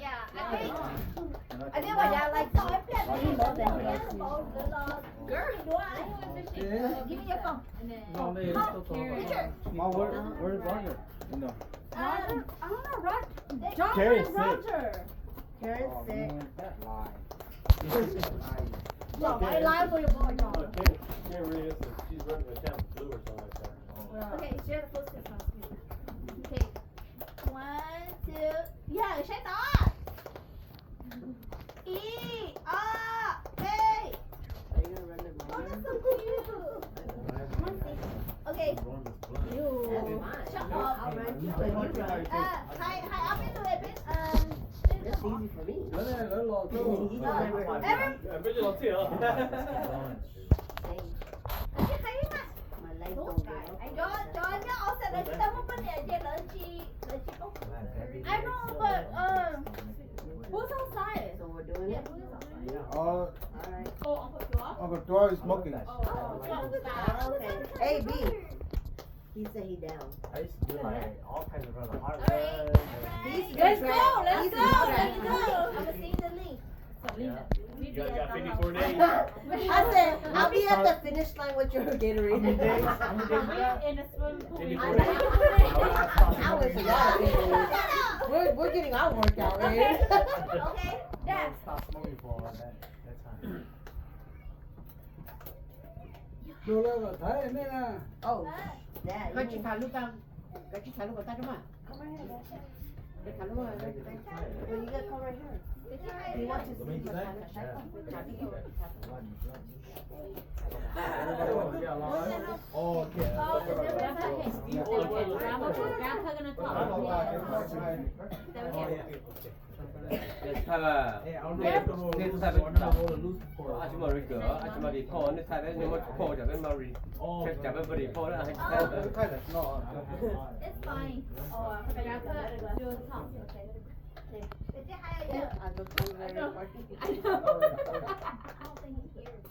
Yeah, I think. I think mà giờ like so em biết đi bộ đến phía bộ girl đùa ai give me your phone No, where's Roger? No. I don't know Roger John Carrie's and Roger Carrot's sick. That lie. well I lie for your boy John Carrie is she's running the town blue or something like that. okay share the post-it okay 1 2 yeah share đó E R A Are you gonna run the oh motor? that's so cute okay shut up I'll run you and you run. hi up into it bitch That's easy for me. Original too. My legs don't get up. cho nhá ông sẽ lấy tao một vấn đề là chi bốc I know but who's outside So we're doing it? Alright. Alright. Uncle Troy is smoking. Okay. A, B. He said he down. I used to do like all kinds of running hard Alright. He's Let's the go, track. let's He's go, the let's track. go. I'm seeing the link. You guys got 54 days. I said, I'll be at the finish line with your Gatorade. How many days? How many days we got? In a swimming pool. 54 days. I was we're getting our workout, right? Okay, Dad. Stop smoking for all that time. Oh, Dad. Con chị thả lúc tao con chị thả lúc của ta đúng không? Come right here, Dad. Để thả lúc rồi. Well, you gotta come right here. You want to see my Oh, okay. 타가 내 타가 아줌마를 그 아줌마리 포 내 타가 내 포 잡은 마리 잡은 버리 포를 한 It's fine. Oh, I forgot to do the top. Okay. I go through very far. I know. I don't think he hears.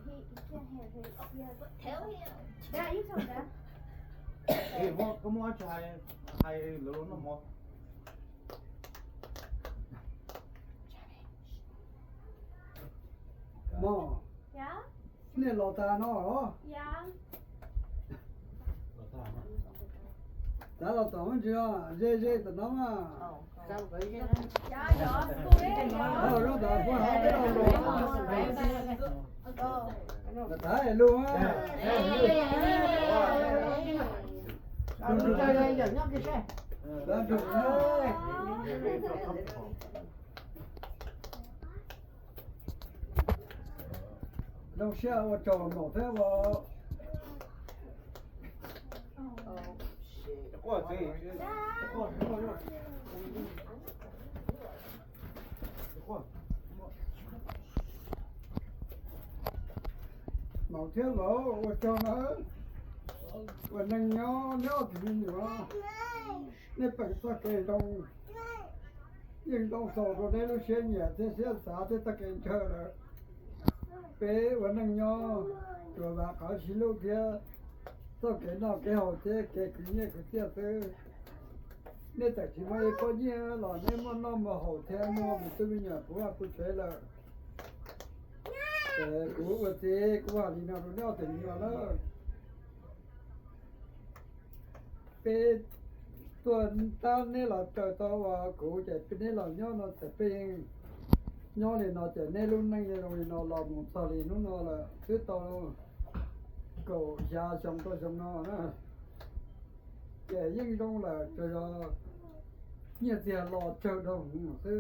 He can't hear. Oh, yeah, but tell him. Yeah, you tell him that. Hey, come watch high low no more. Mò, Yeah? nè lò ta nó hả? Yeah. Đã lò ta vẫn chưa, dê tao nó mà. Sao vậy chứ? Yeah, yeah. School day, yeah. Nó ta có hai cái đầu Go. là thấy luôn á. Đây giờ nhóc kia xe. Đã được rồi. Đâu xe ở tròn nổ thế mà. What? See? Màu thế lỗ ở tròn á. Và nâng nhỏ thì nữa. Nên phải ta kề đông. Nhưng đông sổ rồi đây nó xe nhẹ thế xe xả thế ta kề chờ rồi. Bé và nâng nhỏ rồi bà có xí lúc kia tôi kể nó cái hồ thế kể cứ như cái kia thế nên tại chỉ mới có như là nên mà nó mà hồ thế mà mình tôi bây giờ cũng là tôi thấy là cũng vậy thế cũng là đi nào rồi nó tỉnh nhiều đó bé tuần ta nên là trời tao và cụ chạy bên nên là nó chạy bên nhỏ thì nó chạy nên luôn này rồi nó làm một sao thì nó là thứ tao cổ già xong tôi xong nó nữa kể nhưng trong là trời nhiệt tiền lò trời đồng thế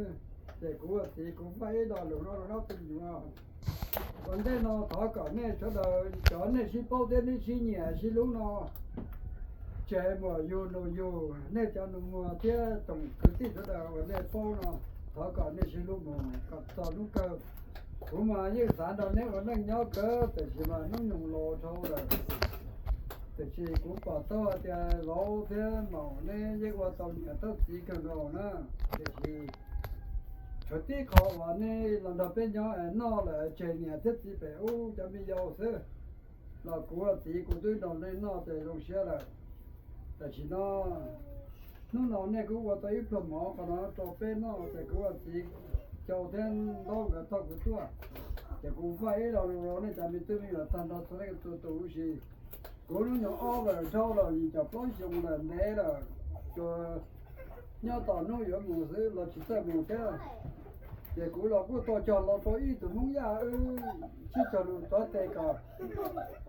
để cũng thì cũng phải đòi lúc nó tình mà còn đây nó thọ cả này cho đời cho này xí bao tên này xí nhẹ xí lú nó chạy mà vô nó vô này cho nó mà thế tổng cứ tí cho đời ở đây bao nó thọ cả này xí lú mà cả tao lúc cơ cũng mà như sản đâu nếu mà nó nhớ cỡ thì chỉ mà nó dùng lò thôi rồi thì chỉ cũng bảo to thì lỗ thế màu này như qua tàu nhà tàu chỉ cần rồi nữa thì chỉ cho tí khó mà này lần đầu bên nhau nó là chơi nhà thiết chỉ phải u cho bây giờ thế là của chỉ của tôi đồng này nó thì đồng xe là chỉ nó này cũng có tới phần mỏ còn nó cho bên nó thì cũng là chỉ cho thêm đó cái tao cái tua thì cũng phải rồi này chả biết tôi bây giờ thành ra tôi cái tôi gì cũng nó nhỏ rồi sau rồi gì cho có dùng là để là cho nhớ tao nó có một thứ là chỉ tới một cái thì cũng là cũng tôi cho nó tôi ít tôi muốn ra chỉ cho nó tôi tay cả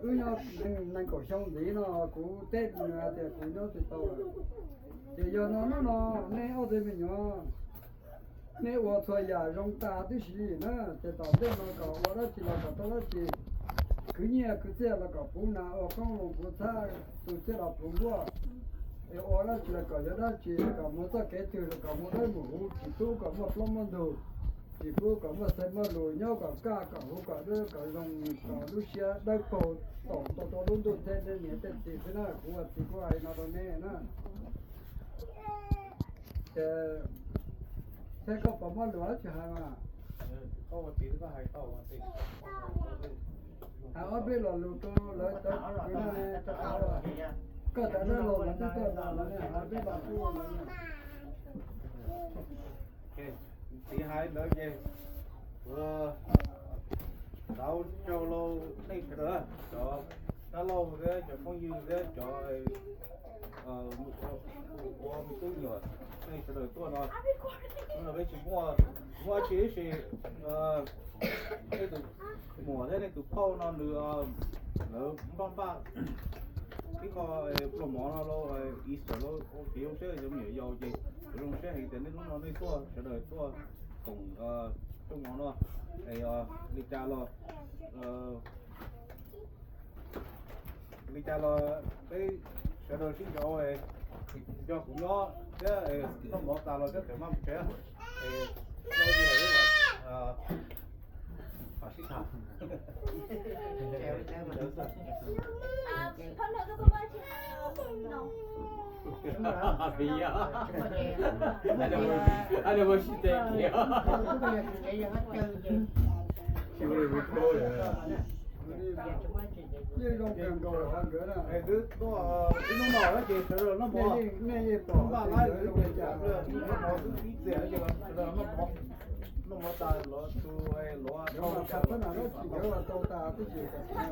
nhớ nên có xong gì nó cũng tết nữa thì cũng nhớ thì tao thì giờ nó nè ở đây mình nhớ nè ở thôi giờ rong ta thì gì nữa thì tao đây nó có ở đó chỉ là có tao đó chỉ cứ nhẹ cứ thế là có phụ nào ở con lồng phụ tha tụi thế là phụ quá ở đó chỉ là có đó chỉ có một cái từ là có một cái mũ chỉ tu có một lông măng đồ chỉ tu có một sợi măng đồ nhau có cá có hũ có đứa có rong có đứa xe đôi cổ tổ luôn đồ thế nên nhẹ thế thì thế nào cũng là chỉ có ai nó đó nè nó thế có bao nhiêu lúa chứ hả mà có một tí có hai tàu một tí ở bên là lúa tôi lấy tới cái này có thể nó lúa là tôi là này ở bên là tôi tí hai nữa gì vừa đào cho lâu đây nữa cho nó lâu rồi cho con dư rồi cho một cái nhỏ đây rồi tôi nó bây giờ mua chế thì cái từ mùa thế này từ phao nó nữa con ba cái con lồng mỏ nó lo ít rồi nó kiểu sẽ giống như dầu gì rồi sẽ hiện tại nó đi tua trở đời tua cùng trong mỏ nó thì đi cha lo đi cha lo cái trở đời sinh chỗ này do cũng nó cái không bỏ ta lo cái kiểu mắm trẻ thì nói như vậy mà phải thích học Con nữa tôi không bao giờ I never see that. She will record it. như trong càng cầu là hơn nữa cái thứ có cái nó nọ nó chỉ rồi nó bỏ nghe nó ba lái rồi cái chả nó bỏ thứ ít tiền chứ rồi nó bỏ tài nó tu hay nó nó là sao thế nào nó chỉ là tàu ta cái gì cả